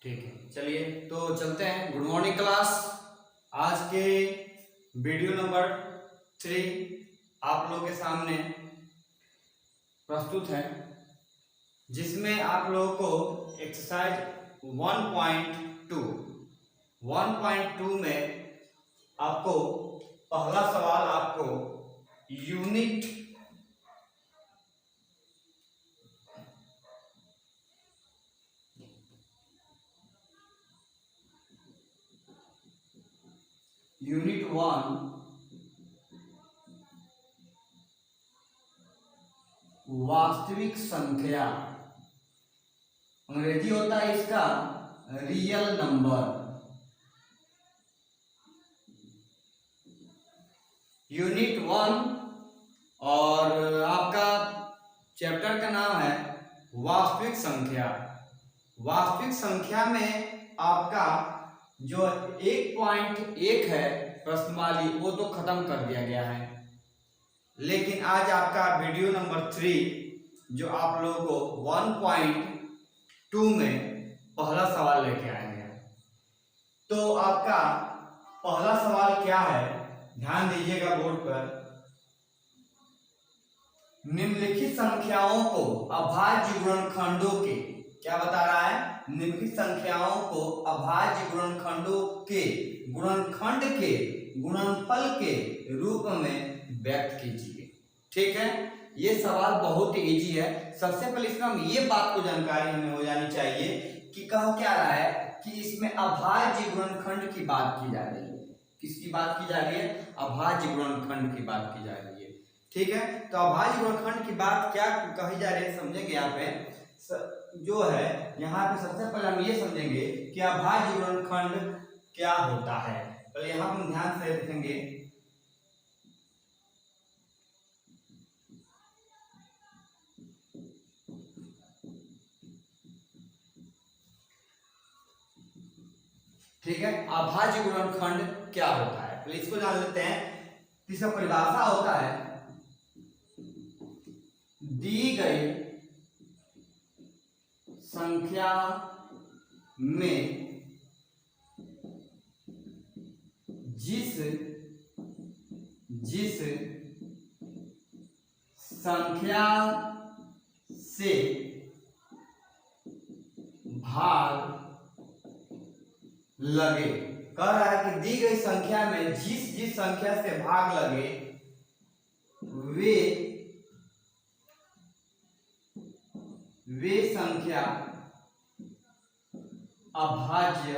ठीक है, चलिए तो चलते हैं। Good morning class. आज के वीडियो नंबर 3 आप लोगों के सामने प्रस्तुत है, जिसमें आप लोगों को एक्सरसाइज 1.2 में आपको पहला सवाल आपको यूनिट यूनिट 1 वास्तविक संख्या, अंग्रेजी होता है इसका रियल नंबर। यूनिट 1 और आपका चैप्टर का नाम है वास्तविक संख्या। वास्तविक संख्या में आपका जो 1.1 है प्रश्नवाली वो तो खत्म कर दिया गया है, लेकिन आज आपका वीडियो नंबर 3 जो आप लोगों को 1.2 में पहला सवाल लेके आएंगे। तो आपका पहला सवाल क्या है, ध्यान दीजिएगा बोर्ड पर। निम्नलिखित संख्याओं को अभाज्य गुणनखंडों के, क्या बता रहा है, निम्नलिखित संख्याओं को अभाज्य गुणनखंडों के गुणनखंड के गुणनफल के रूप में व्यक्त कीजिए। ठीक है, ये सवाल बहुत ही इजी है। सबसे पहले इसमें हम ये बात को जानकारी हमें हो जानी चाहिए कि कह क्या रहा है कि इसमें अभाज्य गुणनखंड की बात की जा रही है। किसकी बात की जा रही है? अभाज्य गुणनखंड की बात की जा रही है। ठीक है, तो अभाज्य गुणनखंड की बात क्या कही जा रही है समझेंगे। यहाँ पे जो है, यहाँ पे सबसे पहले हम ये समझेंगे कि अभाज्य गुणनखंड क्या होता है। पहले यहाँ हम ध्यान से देखेंगे। ठीक है, अभाज्य गुणनखंड क्या होता है पहले इसको जान लेते हैं। इसका परिभाषा होता है, दी गई संख्या में जिस संख्या से भाग लगे, कह रहा है कि दी गई संख्या में जिस संख्या से भाग लगे वे संख्या अभाज्य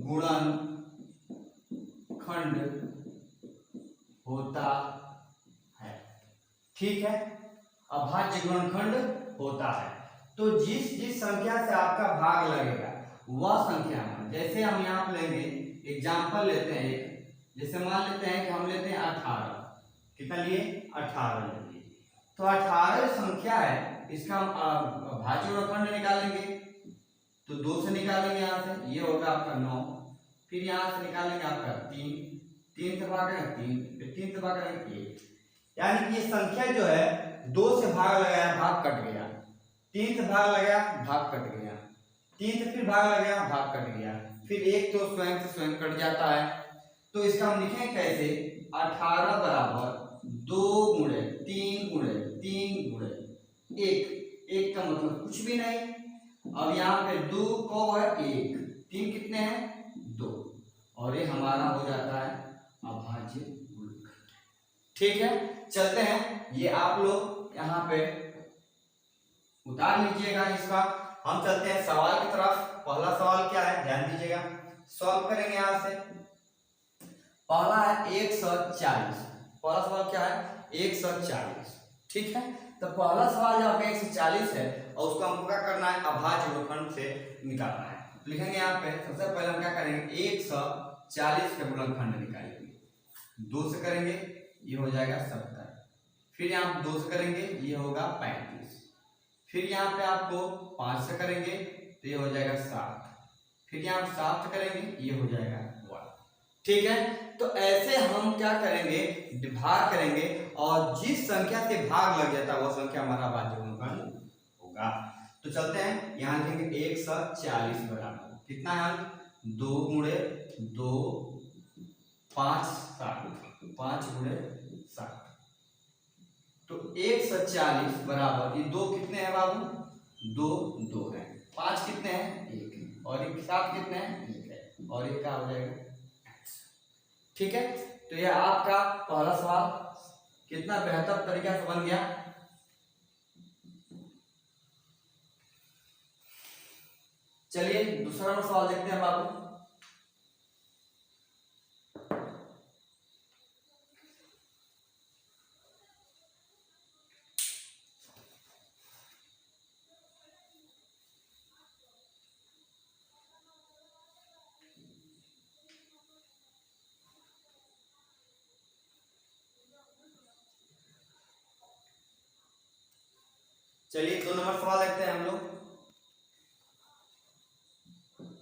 गुणनखंड होता है। ठीक है, अभाज्य गुणनखंड होता है। तो जिस संख्या से आपका भाग लगेगा वह संख्या में, जैसे हम यहाँ पे लेंगे एग्जाम्पल लेते हैं एक, जैसे मान लेते हैं कि हम लेते हैं 18। कितना लिए? 18 लिए। तो 18 संख्या है, इसका हम अभाज्य गुणनखंड निकालेंगे तो 2 से निकालेंगे यहाँ से, ये होगा आपका 9। फिर यहाँ से निकालेंगे आपका 3 से भाग करेंगे 3, फिर 3 से भाग करेंगे 1। यानी कि ये संख्या जो है 2 से भाग लगाया भाग कट गया, 3 से भाग लगाया भाग कट गया, 3 से फिर भाग लगाया भाग कट गया, फिर 1 तो स्वयं से स्वयं कट जाता है। तो इसका हम लिखेंगे कैसे? 18 बराबर 2 गुणे 3 गुणे 3 गुणे 1 का मतलब कुछ भी नहीं। अब यहाँ पे 2 को है 1, 3 कितने हैं? 2, और ये हमारा हो जाता है अभाज्य गुणनखंड। ठीक है, चलते हैं। ये आप लोग यहाँ पे उतार लीजिएगा इसका। हम चलते हैं सवाल की तरफ। पहला सवाल क्या है, ध्यान दीजिएगा, सॉल्व करेंगे। यहाँ से पहला है 140। पहला सवाल क्या है? 140। ठीक है, तो पहला सवाल यहाँ पे 140 है और उसको हमको क्या करना है? अभाज्य गुणनखंड से निकालना है। लिखेंगे यहाँ पे सबसे पहले हम क्या करेंगे? 140 का गुणनखंड निकालेंगे। 2 से करेंगे ये हो जाएगा 70, फिर यहाँ 2 से करेंगे ये होगा 35, फिर यहाँ पे आपको 5 से करेंगे तो ये हो जाएगा 7, फिर यहाँ 7 से करेंगे ये हो जाएगा 1। ठीक है, तो ऐसे हम क्या करेंगे? भाग करेंगे और जिस संख्या से भाग लग जाता है वह संख्या हमारा अभाज्य गुणनखंड होगा। तो चलते हैं, यहाँ लिखेंगे 140 बराबर कितना है, 2 गुणे 2 5 60, 5 गुणे 60। तो 140 बराबर ये 2 कितने हैं बाबू, 2 2 है, 5 कितने हैं 1 है, और 7 कितने हैं 1 है, और ये क्या हो जाएगा x। ठीक है, तो ये आपका पहला सवाल कितना बेहतर तरीका से बन गया। चलिए दूसरा नंबर सवाल देखते हैं बाबू। चलिए 2 नंबर सवाल देखते हैं हम लोग।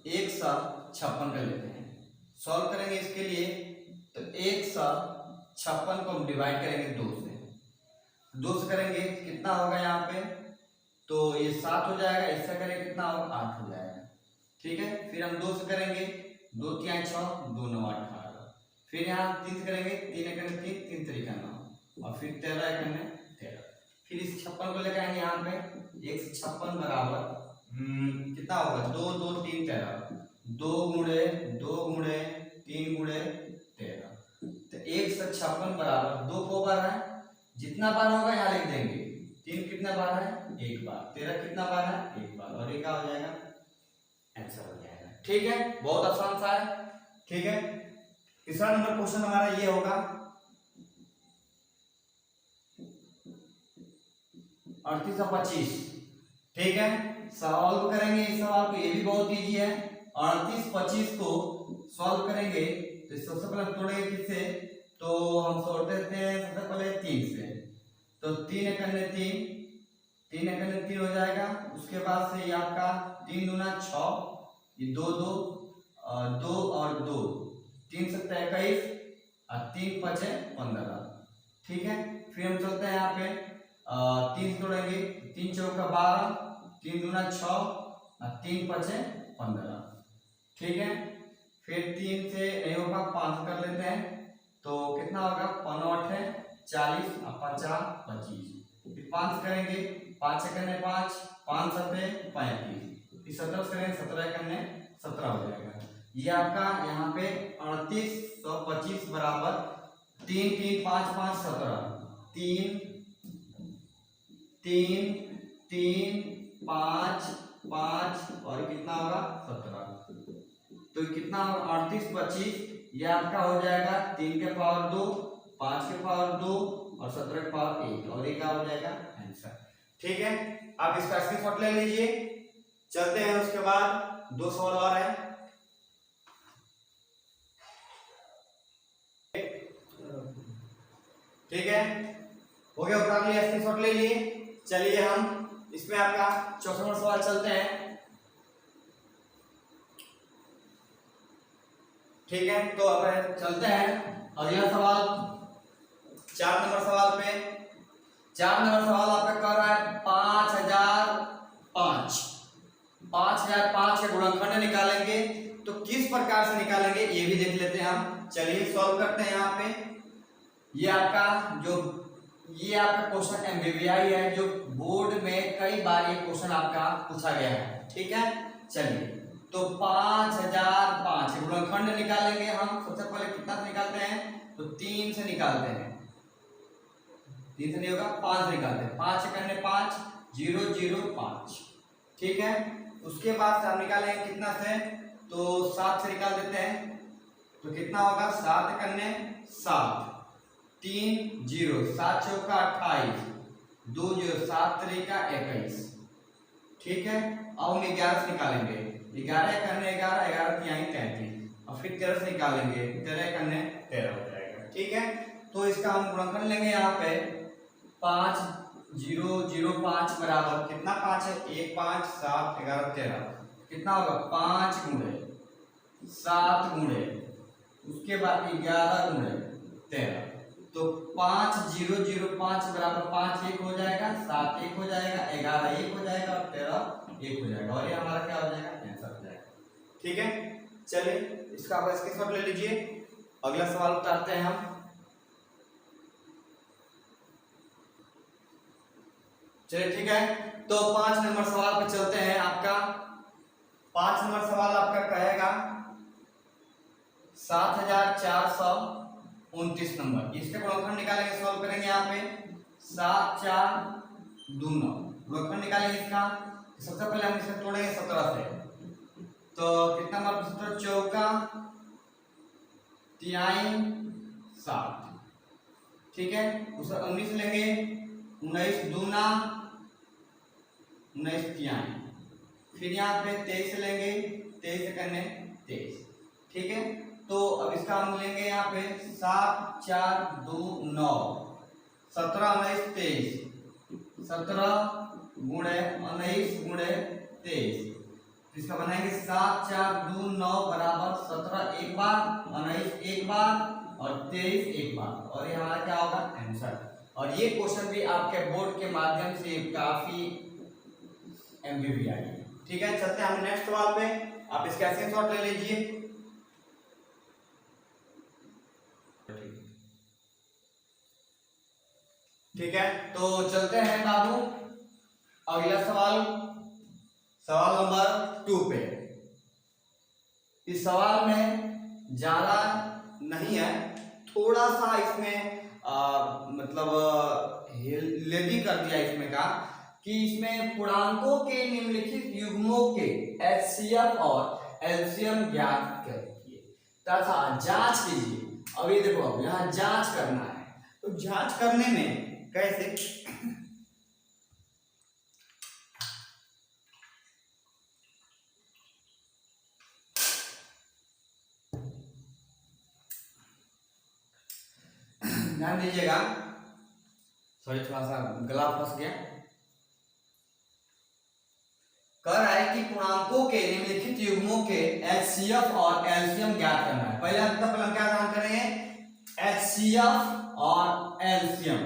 156 कर लेते हैं, सॉल्व करेंगे इसके लिए। तो 156 को हम डिवाइड करेंगे 2 से, 2 से करेंगे कितना होगा यहाँ पे, तो ये 7 हो जाएगा, इससे करेंगे कितना होगा 8 हो जाएगा। ठीक है, फिर हम 2 से करेंगे, 2 3 6 2 9 18, फिर यहाँ 3 से करेंगे, 3 करेंगे 3 3 तरीका 9, और फिर 13 करने 13, फिर इस 56 को लेकर आएंगे यहाँ पे। 156 बराबर कितना होगा, 2 2 3 13, 2 गुणे 2 गुणे 3 गुणे 13। तो 156 बराबर 2 को बार है, जितना बार होगा यहाँ लिख देंगे। 3 कितना बार है, 1 बार, 13 कितना बार है, 1 बार, और ये क्या हो जाएगा आंसर हो जाएगा। ठीक है, बहुत आसान सा है। ठीक है, तीसरा नंबर क्वेश्चन हमारा ये होगा 38 और 25। ठीक है, सॉल्व करेंगे इस सवाल को, ये भी बहुत इजी है। 38 25 को सॉल्व करेंगे तो सबसे पहले हम तोड़ेंगे किससे, तो हम तोड़ देते हैं सबसे पहले 3 से। तो 3 एकने 3, 3 एकने 3 हो जाएगा। उसके बाद से ये आपका 3 दूना 6, ये 2 2 2 और 2, 3 7 21 और 3 5 15। ठीक है, फिर हम चलते हैं यहाँ पे 3 से तोड़ेंगे, 3 चौका 12, 3 दूना 6 और 3 5 15। ठीक है, फिर 3 से नहीं होगा 5 कर लेते हैं, तो कितना होगा 5 8 40 और 50 25। फिर 5 करेंगे, 5 करने 5, 5 7 35, फिर 17 करेंगे, 17 करने 17 हो जाएगा। ये आपका यहाँ पे 38 और 25 बराबर 3 3 5 5 17, 3 3 3 5 5 और कितना होगा 17। तो कितना होगा 38 25, ये आपका हो जाएगा 3 के पावर 2, 5 के पावर 2 और 17 के पावर 1, और ये क्या हो जाएगा आंसर। ठीक है, आप इसका स्क्रीनशॉट ले लीजिए। चलते हैं उसके बाद 2 सवाल और है। ठीक है, हो गया, उतार लिया, स्क्रीनशॉट ले लिए। चलिए हम इसमें आपका 4 नंबर सवाल चलते हैं। ठीक है, तो अब चलते हैं अगला सवाल 4 नंबर सवाल पे। 4 नंबर सवाल आपका कह रहा है 5005, 5005 के गुणनखंड निकालेंगे। तो किस प्रकार से निकालेंगे ये भी देख लेते हैं हम। चलिए सॉल्व करते हैं। यहाँ पे ये आपका क्वेश्चन एमबीबीआई है, जो बोर्ड में कई बार ये क्वेश्चन आपका पूछा गया है। ठीक है, चलिए तो 5005 गुणनखंड निकालेंगे हम। सबसे पहले कितना से निकालते हैं, तो 3 से निकालते हैं। 3 से नहीं होगा, 5 से निकालते हैं। 5 करने 5 0 0 5। ठीक है, उसके बाद से हम निकालेंगे कितना से, तो 7 से निकाल देते हैं। तो कितना होगा 7 करने 7, 3 0, 7 चौका 28, 2 0, 7 तरीका 21। ठीक है, अब हम 11 से निकालेंगे। 11 करने 11, 11 यहीं 33, और फिर 13 से निकालेंगे, 13 करने 13 हो जाएगा। ठीक है, तो इसका हम गुणनखंड लेंगे। यहाँ पे 5 0 0 5 बराबर कितना 5 है, 1 5 7 11 13, कितना होगा 5 गुणे 7 गुणे उसके बाद 11 गुणे 13। तो 5 0 0 5 बराबर 5 1 हो जाएगा, 7 1 हो जाएगा, 11 1 हो जाएगा और 13 1 हो जाएगा और ये हमारा क्या हो जाएगा, आंसर हो जाएगा। ठीक है, चलिए इसका आप स्क्रीनशॉट ले लीजिए। अगला सवाल उतारते हैं हम। चलिए ठीक है, तो 5 नंबर सवाल पे चलते हैं। आपका 5 नंबर सवाल आपका कहेगा 7429 नंबर। इसके गुणनखंड निकालेंगे, सॉल्व करेंगे। यहाँ पे 7 4 2 9 गुणनखंड निकालेंगे इसका। सबसे पहले हम इसे तोड़ेंगे 17 से, तो कितना नंबर 17 चौका 3 7, ठीक है। उसे 19 लेंगे, 19 दूना 19 3, फिर यहाँ पे 23 लेंगे, 23 करने 23, ठीक है। तो अब इसका हम लेंगे यहाँ पे 7 4 2 9 17 19 23, 17 गुणे 19 गुणे 23, इसका बनाएंगे 7 4 2 9 बराबर 17 एक बार, 19 एक बार और 23 एक बार, और ये हमारा क्या होगा, आंसर। और ये क्वेश्चन भी आपके बोर्ड के माध्यम से काफी एमबीबी आई है। ठीक है, चलते हैं हम नेक्स्ट सवाल पे। आप इसका स्क्रीनशॉट ले लीजिए। ठीक है, तो चलते हैं बाबू अगला सवाल, सवाल नंबर 2 पे। इस सवाल में ज्यादा नहीं है, थोड़ा सा इसमें मतलब लेडी कर दिया इसमें का कि इसमें पूर्णांकों के निम्नलिखित युग्मों के एचसीएफ और एलसीएम ज्ञात करिए तथा जांच कीजिए। अभी देखो, अब यहाँ जांच करना है, तो जांच करने में कैसे, ध्यान दीजिएगा। सॉरी, थोड़ा सा गला फंस गया। कह रहा है कि पूर्णांकों के निम्नलिखित युग्मों के एचसीएफ और एलसीएम ज्ञात करना है। पहले हम क्या काम करेंगे, एचसीएफ और एलसीएम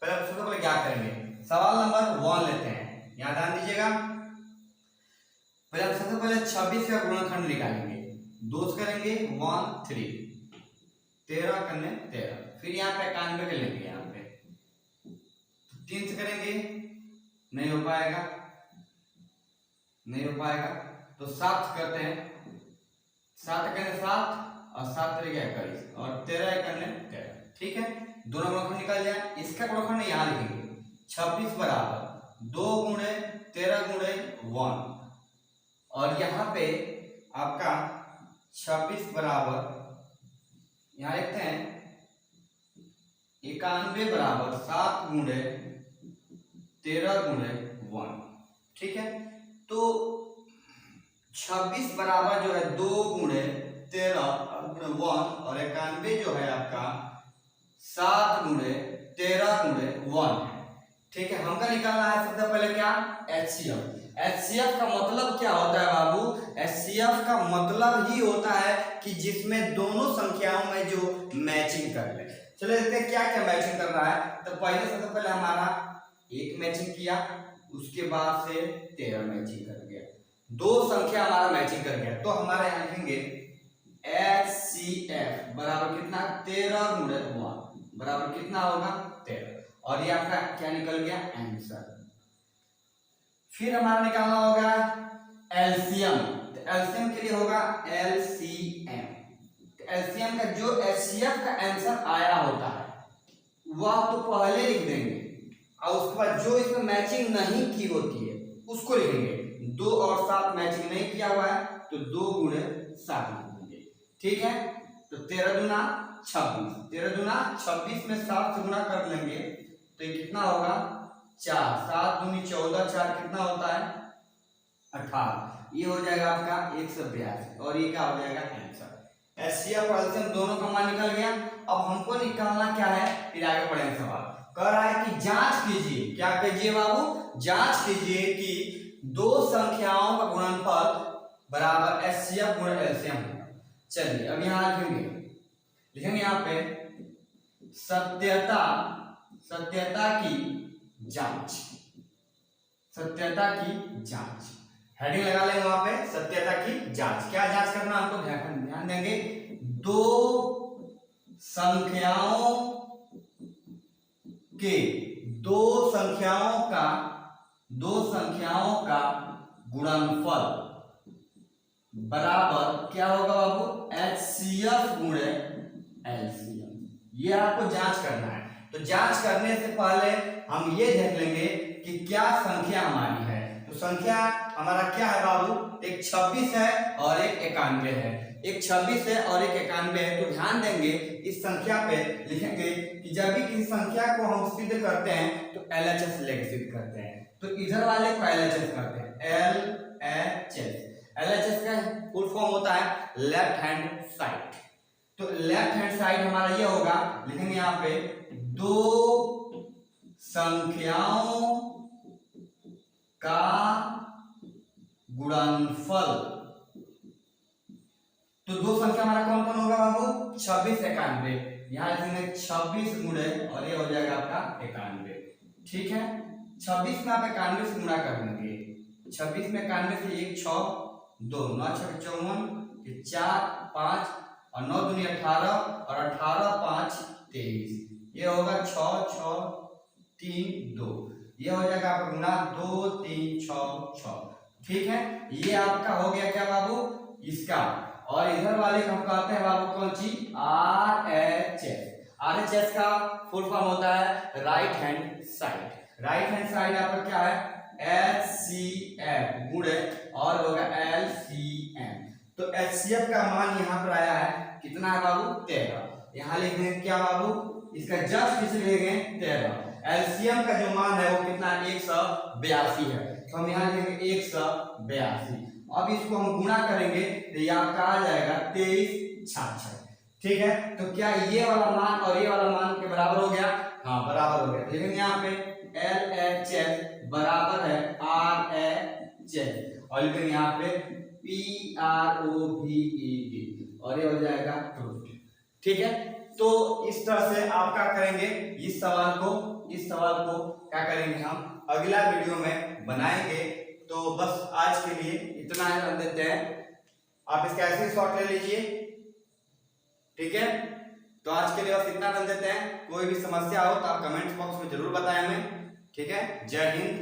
पहले सबसे पहले क्या करेंगे। सवाल नंबर 1 लेते हैं, यहाँ ध्यान दीजिएगा। पहले हम सबसे पहले 26 का गुणनखंड निकालेंगे, 2 करेंगे 1 3, 13 करने 13, फिर यहाँ पे 91 के लेंगे, यहाँ पे 3 से करेंगे, नहीं हो पाएगा, नहीं हो पाएगा, तो 7 करते हैं, 7 करने 7 और 7 तरीके 21 और 13 करने 13, ठीक है। दोनों गुणनखंड निकल जाए। इसका गुणनखंड यहाँ लिखेंगे 26 बराबर 2 गुणे 13 गुणे 1, और यहाँ पे आपका 26 बराबर यहाँ लिखते हैं 91 बराबर 7 गुणे 13 गुणे 1, ठीक है। तो 26 बराबर जो है 2 गुणे 13 गुणे 1 और 91 जो है आपका 7 गुणे 13 गुणे 1 है, ठीक है। हमका निकालना है सबसे पहले क्या, एचसीएफ। एचसीएफ का मतलब क्या होता है बाबू, एचसीएफ का मतलब ही होता है कि जिसमें दोनों संख्याओं में जो मैचिंग कर ले। चलो देखते हैं क्या क्या मैचिंग कर रहा है। तो पहले सबसे पहले हमारा 1 मैचिंग किया, उसके बाद से 13 मैचिंग कर गया, 2 संख्या हमारा मैचिंग कर गया, तो हमारा यहाँ लिखेंगे HCF बराबर कितना, 13 गुणे 1 बराबर कितना होगा 13, और ये आपका क्या निकल गया, आंसर। फिर हमारा निकालना होगा एलसीएम, तो एलसीएम के लिए होगा LCM। तो एलसीएम का जो HCF का आंसर आया होता है वह तो पहले लिख देंगे, और उसके बाद जो इसमें मैचिंग नहीं की होती है उसको लिखेंगे। 2 और 7 मैचिंग नहीं किया हुआ है तो 2 गुणे 7 लिखेंगे, ठीक है। तो 13 दूना 26, 13 दूना 26 में 7 से गुणा कर लेंगे तो ये कितना होगा 4, 7 दूनी 14, 4 कितना होता है 18, ये हो जाएगा आपका 182, और ये क्या हो जाएगा आंसर। एचसीएफ और एलसीएम दोनों का मान निकल गया। अब हमको निकालना क्या है, फिर आगे पढ़ेंगे सवाल। कह रहा है कि जांच कीजिए, क्या कीजिए बाबू, जांच कीजिए कि 2 संख्याओं का गुणनफल बराबर एचसीएफ गुणे एलसीएम होगा। चलिए अब यहाँ लिखेंगे यहाँ पे सत्यता की जांच, सत्यता की जांच, हेडिंग लगा लेंगे वहां पे, सत्यता की जांच। क्या जांच करना हमको ध्यान देंगे, दो संख्याओं के दो संख्याओं का गुणनफल बराबर क्या होगा बाबू, HCF गुणे LCM। ये आपको जांच करना है। तो जांच करने से पहले हम ये देख लेंगे कि क्या संख्या हमारी है। तो संख्या हमारा क्या है बाबू, एक 26 है और एक 91 है। एक 26 है और एक 91 है। तो ध्यान देंगे इस संख्या पे लिखेंगे कि जब भी किसी संख्या को हम सिद्ध करते हैं तो LHS लेके सिद्ध करते हैं। तो इधर वाले को LHS करते हैं, LHS। LHS का फुल फॉर्म होता है लेफ्ट हैंड साइड। तो लेफ्ट हैंड साइड हमारा ये होगा, लिखेंगे यहाँ पे दो संख्याओं का गुणनफल। तो दो संख्या हमारा कौन कौन होगा बाबू, 26 91। यहाँ लिखेंगे 26 गुणे और ये हो जाएगा आपका 91। ठीक है, 26 में आप 91 से गुणा कर देंगे। 26 में 91 से 1 6 2 9 6 54 4 5 और 9 दूनी 18 और 18 5 23। ये होगा 6 6 3 2। ये हो जाएगा आपका गुना 2 3 6 6। ठीक है, ये आपका हो गया क्या बाबू, इसका। और इधर वाले को हम कहते हैं बाबू कौन सी, RHS। RHS का फुल फॉर्म होता है right hand side. Right hand side आपका क्या है, HCF गुणे और होगा LCM। तो HCF का मान यहाँ पर आया है कितना है बाबू, 13। यहाँ लिख देंगे क्या बाबू, इसका जस्ट किस लिखेंगे 13। LCM का जो मान है वो कितना है, 182 है। तो हम यहाँ लिखेंगे 182। अब इसको हम गुणा करेंगे तो ये आपका आ जाएगा 2366। ठीक है, तो क्या ये वाला मान और ये वाला मान के बराबर हो गया, हाँ बराबर हो गया। लेकिन यहाँ पे LHS बराबर है RHS और लेकिन यहाँ पे PROVED और ये हो जाएगा ट्रूथ। ठीक है, तो इस तरह से आप क्या करेंगे, इस सवाल को क्या करेंगे हम अगला वीडियो में बनाएंगे। तो बस आज के लिए इतना ही रख देते हैं, आप इसका ऐसे शॉर्ट ले लीजिए। ठीक है, तो आज के लिए बस इतना रख देते हैं। कोई भी समस्या हो तो आप कमेंट बॉक्स में जरूर बताएं हमें। ठीक है, जय हिंद।